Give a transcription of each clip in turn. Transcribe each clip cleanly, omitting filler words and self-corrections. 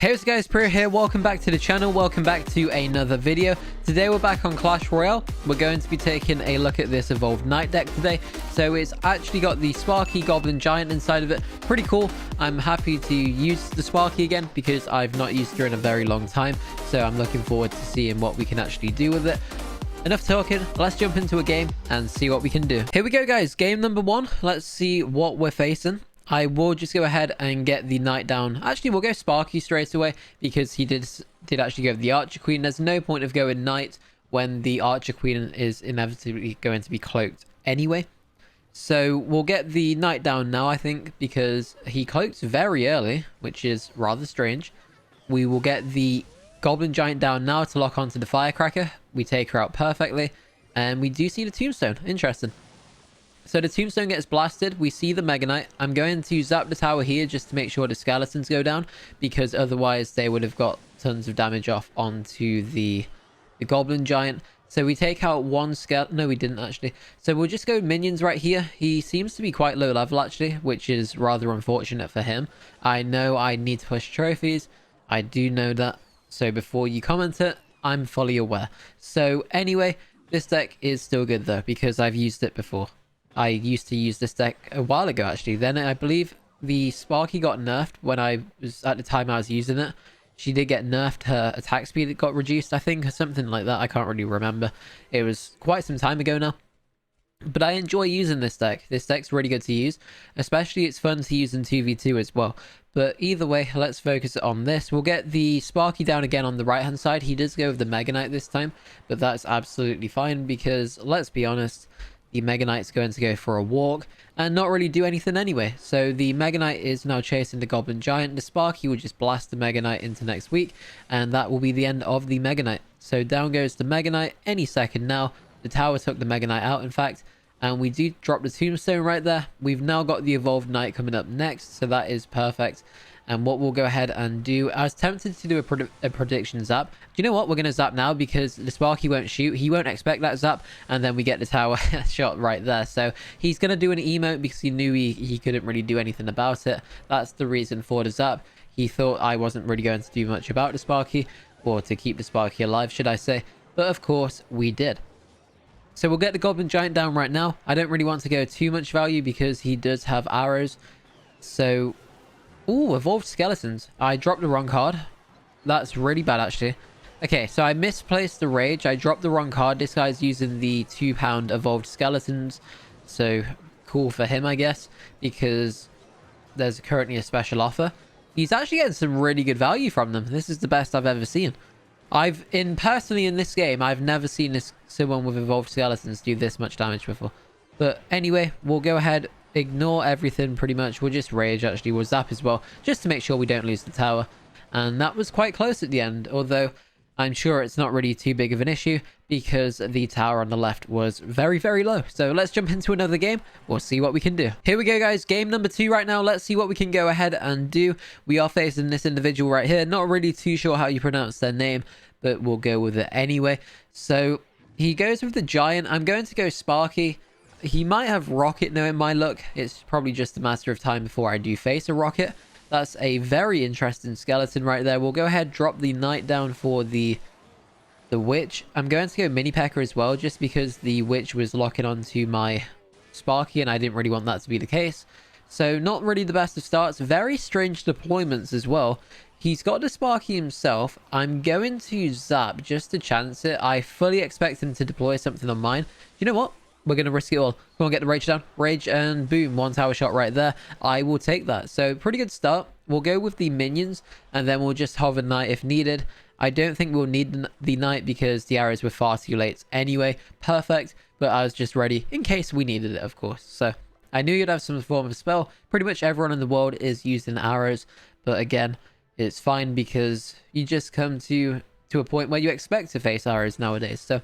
Hey what's up guys, Pro here. Welcome back to the channel. Welcome back to another video. Today we're back on Clash Royale. We're going to be taking a look at this evolved knight deck today. So it's actually got the Sparky Goblin Giant inside of it. Pretty cool. I'm happy to use the Sparky again because I've not used her in a very long time. So I'm looking forward to seeing what we can actually do with it. Enough talking, let's jump into a game and see what we can do. Here we go guys, game number one. Let's see what we're facing. I will just go ahead and get the knight down. Actually, we'll go Sparky straight away because he did actually go with the Archer Queen. There's no point of going knight when the Archer Queen is inevitably going to be cloaked anyway. So we'll get the knight down now, I think, because he cloaks very early, which is rather strange. We will get the Goblin Giant down now to lock onto the Firecracker. We take her out perfectly. And we do see the Tombstone. Interesting. So the Tombstone gets blasted. We see the Mega Knight. I'm going to zap the tower here just to make sure the skeletons go down, because otherwise they would have got tons of damage off onto the Goblin Giant. So we take out one skeleton. No, we didn't actually. So we'll just go minions right here. He seems to be quite low level actually, which is rather unfortunate for him. I know I need to push trophies. I do know that. So before you comment it, I'm fully aware. So anyway, this deck is still good though, because I've used it before. I used to use this deck a while ago actually. Then I believe the Sparky got nerfed when I was at the time I was using it. She did get nerfed. Her attack speed got reduced, I think, or something like that. I can't really remember. It was quite some time ago now. But I enjoy using this deck. This deck's really good to use. Especially it's fun to use in 2v2 as well. But either way, let's focus on this. We'll get the Sparky down again on the right hand side. He does go with the Mega Knight this time. But that's absolutely fine because, let's be honest, the Mega Knight's going to go for a walk and not really do anything anyway. So the Mega Knight is now chasing the Goblin Giant. The Sparky will just blast the Mega Knight into next week, and that will be the end of the Mega Knight. So down goes the Mega Knight any second now. The tower took the Mega Knight out, in fact, and we do drop the Tombstone right there. We've now got the Evolved Knight coming up next, so that is perfect. And what we'll go ahead and do, I was tempted to do a prediction zap. Do you know what? We're going to zap now because the Sparky won't shoot. He won't expect that zap. And then we get the tower shot right there. So he's going to do an emote because he knew he couldn't really do anything about it. That's the reason for the zap. He thought I wasn't really going to do much about the Sparky, or to keep the Sparky alive, should I say. But of course, we did. So we'll get the Goblin Giant down right now. I don't really want to go too much value because he does have arrows. So... ooh, evolved skeletons. I dropped the wrong card. That's really bad, actually. Okay, so I misplaced the rage. I dropped the wrong card. This guy's using the £2 evolved skeletons. So, cool for him, I guess. Because there's currently a special offer. He's actually getting some really good value from them. This is the best I've ever seen. Personally in this game, I've never seen someone with evolved skeletons do this much damage before. But anyway, we'll go ahead, ignore everything pretty much. We'll just rage, actually. We'll zap as well, just to make sure we don't lose the tower. And that was quite close at the end, although I'm sure it's not really too big of an issue because the tower on the left was very, very low. So let's jump into another game. We'll see what we can do. Here we go, guys. Game number 2 right now. Let's see what we can go ahead and do. We are facing this individual right here. Not really too sure how you pronounce their name, but we'll go with it anyway. So he goes with the Giant. I'm going to go Sparky. He might have Rocket though in my look. It's probably just a matter of time before I do face a Rocket. That's a very interesting skeleton right there. We'll go ahead, drop the Knight down for the Witch. I'm going to go Mini Pecker as well, just because the Witch was locking onto my Sparky and I didn't really want that to be the case. So not really the best of starts. Very strange deployments as well. He's got the Sparky himself. I'm going to zap just to chance it. I fully expect him to deploy something on mine. You know what? We're going to risk it all. Come on, get the rage down. Rage, and boom, one tower shot right there. I will take that. So pretty good start. We'll go with the minions, and then we'll just hover Knight if needed. I don't think we'll need the Knight because the arrows were far too late anyway. Perfect, but I was just ready in case we needed it, of course. So I knew you'd have some form of spell. Pretty much everyone in the world is using arrows, but again, it's fine because you just come to a point where you expect to face arrows nowadays. So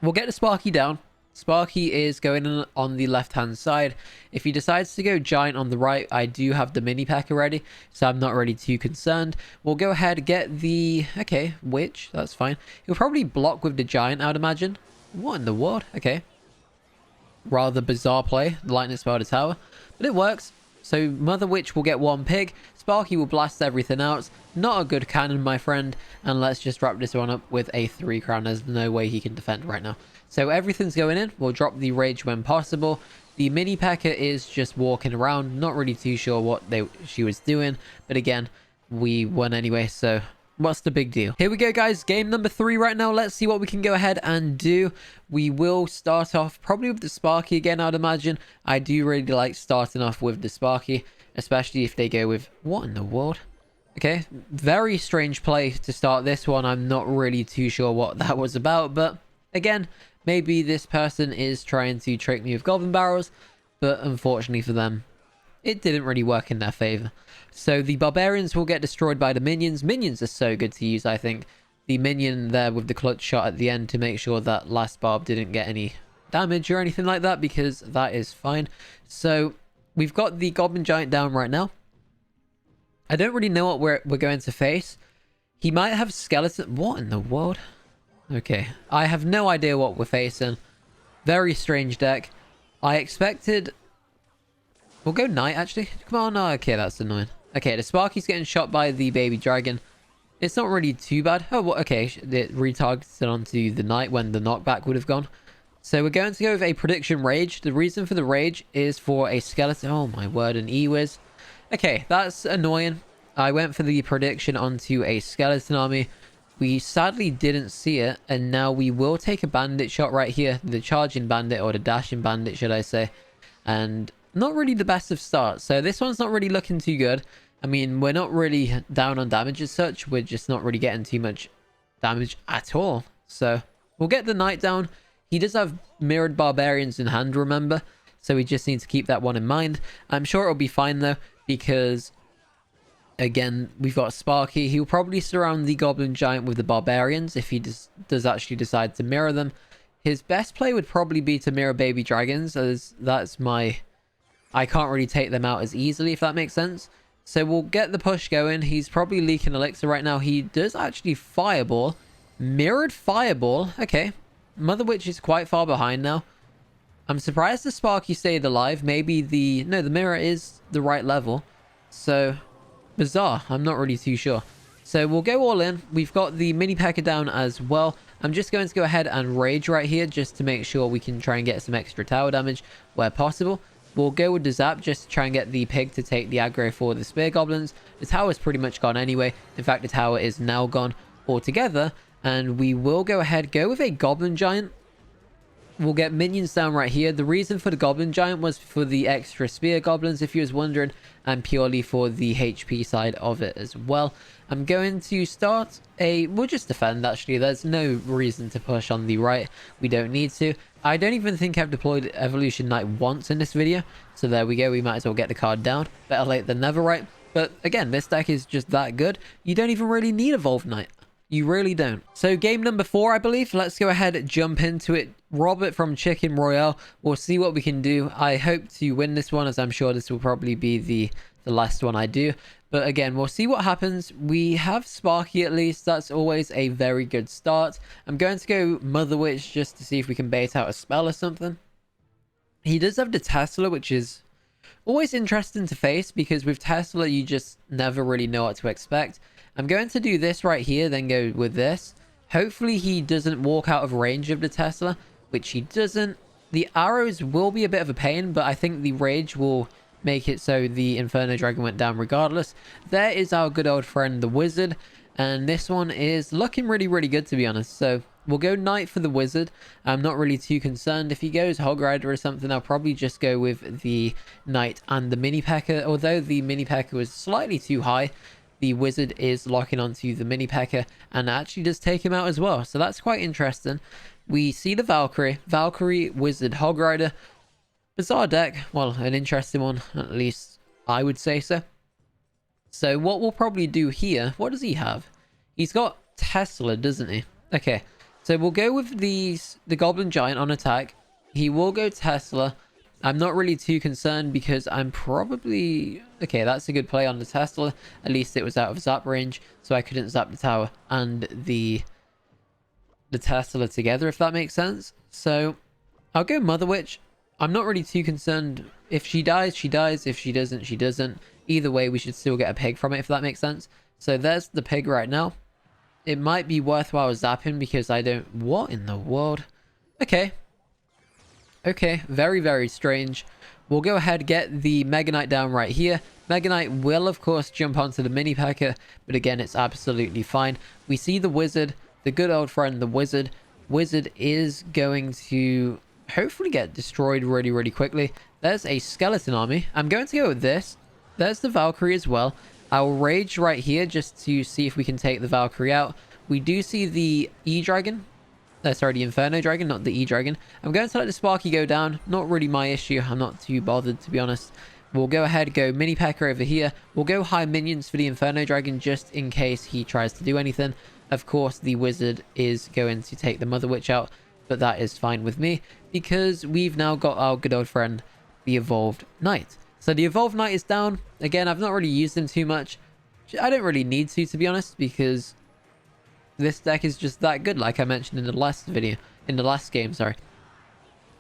we'll get the Sparky down. Sparky is going on the left-hand side. If he decides to go Giant on the right, I do have the Mini Pack already, so I'm not really too concerned. We'll go ahead and get the... okay, Witch, that's fine. He'll probably block with the Giant, I would imagine. What in the world? Okay. Rather bizarre play, the lightning spell to tower. But it works. So Mother Witch will get one pig. Sparky will blast everything out. Not a good cannon, my friend. And let's just wrap this one up with a 3 crown. There's no way he can defend right now. So everything's going in. We'll drop the rage when possible. The mini P.E.K.K.A is just walking around. Not really too sure what she was doing. But again, we won anyway, so what's the big deal? Here we go, guys. Game number 3 right now. Let's see what we can go ahead and do. We will start off probably with the Sparky again, I'd imagine. I do really like starting off with the Sparky, especially if they go with... What in the world? Okay, very strange play to start this one. I'm not really too sure what that was about, but again, maybe this person is trying to trick me with goblin barrels, but unfortunately for them, it didn't really work in their favor. So the barbarians will get destroyed by the minions. Minions are so good to use, I think. The minion there with the clutch shot at the end to make sure that last barb didn't get any damage or anything like that, because that is fine. So we've got the goblin giant down right now. I don't really know what we're going to face. He might have skeleton. What in the world? Okay, I have no idea what we're facing. Very strange deck. I expected... We'll go knight, actually. Come on. No, okay, that's annoying. Okay, the Sparky's getting shot by the baby dragon. It's not really too bad. Oh, well, okay. It retargeted onto the knight when the knockback would have gone. So we're going to go with a prediction rage. The reason for the rage is for a skeleton. Oh, my word, an E-Wiz. Okay, that's annoying. I went for the prediction onto a skeleton army. We sadly didn't see it. And now we will take a bandit shot right here. The charging bandit, or the dashing bandit, should I say. And... not really the best of starts, so this one's not really looking too good. I mean, we're not really down on damage as such. We're just not really getting too much damage at all. So we'll get the knight down. He does have mirrored barbarians in hand, remember? So we just need to keep that one in mind. I'm sure it'll be fine though, because again, we've got Sparky. He'll probably surround the goblin giant with the barbarians if he does actually decide to mirror them. His best play would probably be to mirror baby dragons, as that's my... I can't really take them out as easily, if that makes sense. So we'll get the push going. He's probably leaking elixir right now. He does actually fireball. Mirrored fireball. Okay. Mother Witch is quite far behind now. I'm surprised the Sparky stayed alive. Maybe the... No, the mirror is the right level. So, bizarre. I'm not really too sure. So we'll go all in. We've got the mini P.E.K.K.A down as well. I'm just going to go ahead and rage right here just to make sure we can try and get some extra tower damage where possible. We'll go with the zap just to try and get the pig to take the aggro for the spear goblins. The tower's pretty much gone anyway. In fact, the tower is now gone altogether. And we will go ahead, go with a goblin giant. We'll get minions down right here. The reason for the goblin giant was for the extra spear goblins, if you was wondering, and purely for the HP side of it as well. I'm going to start a... We'll just defend, actually. There's no reason to push on the right. We don't need to. I don't even think I've deployed Evolution Knight once in this video. So there we go. We might as well get the card down. Better late than never, right? But again, this deck is just that good. You don't even really need Evolved Knight. You really don't. So game number 4, I believe. Let's go ahead and jump into it. Robert from Chicken Royale. We'll see what we can do. I hope to win this one, as I'm sure this will probably be the last one I do. But again, we'll see what happens. We have Sparky at least. That's always a very good start. I'm going to go Mother Witch just to see if we can bait out a spell or something. He does have the Tesla, which is always interesting to face, because with Tesla, you just never really know what to expect. I'm going to do this right here, then go with this. Hopefully he doesn't walk out of range of the Tesla, which he doesn't. The arrows will be a bit of a pain, but I think the rage will make it so the Inferno Dragon went down regardless. There is our good old friend, the Wizard. And this one is looking really, really good, to be honest. So we'll go Knight for the Wizard. I'm not really too concerned. If he goes Hog Rider or something, I'll probably just go with the Knight and the Mini P.E.K.K.A. Although the Mini P.E.K.K.A was slightly too high, the Wizard is locking onto the Mini P.E.K.K.A. and actually does take him out as well. So that's quite interesting. We see the Valkyrie. Valkyrie, Wizard, Hog Rider. Bizarre deck. Well, an interesting one. At least I would say so. So what we'll probably do here... What does he have? He's got Tesla, doesn't he? Okay. So we'll go with the Goblin Giant on attack. He will go Tesla. I'm not really too concerned because I'm probably... Okay, that's a good play on the Tesla. At least it was out of zap range, so I couldn't zap the tower and the Tesla together, if that makes sense. So I'll go Mother Witch. I'm not really too concerned. If she dies, she dies. If she doesn't, she doesn't. either way, we should still get a pig from it, if that makes sense. So there's the pig right now. It might be worthwhile zapping because I don't... What in the world? Okay. Okay, very, very strange. We'll go ahead, get the Mega Knight down right here. Mega Knight will, of course, jump onto the Mini P.E.K.K.A, but again, it's absolutely fine. We see the Wizard, the good old friend, the Wizard. Wizard is going to hopefully get destroyed really, really quickly. There's a skeleton army. I'm going to go with this. There's the Valkyrie as well. I'll rage right here just to see if we can take the Valkyrie out. We do see the E-Dragon. Sorry, the Inferno Dragon, not the E-Dragon. I'm going to let the Sparky go down. Not really my issue. I'm not too bothered, to be honest. We'll go ahead, go Mini P.E.K.K.A over here. We'll go high minions for the Inferno Dragon just in case he tries to do anything. Of course, the Wizard is going to take the Mother Witch out, but that is fine with me because we've now got our good old friend, the Evolved Knight. So the Evolved Knight is down. Again, I've not really used him too much. I don't really need to be honest, because this deck is just that good, like I mentioned in the last video, in the last game, sorry.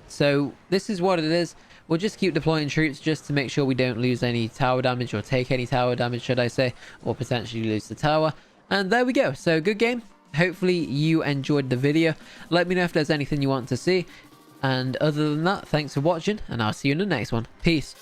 So this is what it is. We'll just keep deploying troops just to make sure we don't lose any tower damage, or take any tower damage, should I say, or potentially lose the tower. And there we go. So good game. Hopefully you enjoyed the video. Let me know if there's anything you want to see. And other than that, thanks for watching, and I'll see you in the next one. Peace.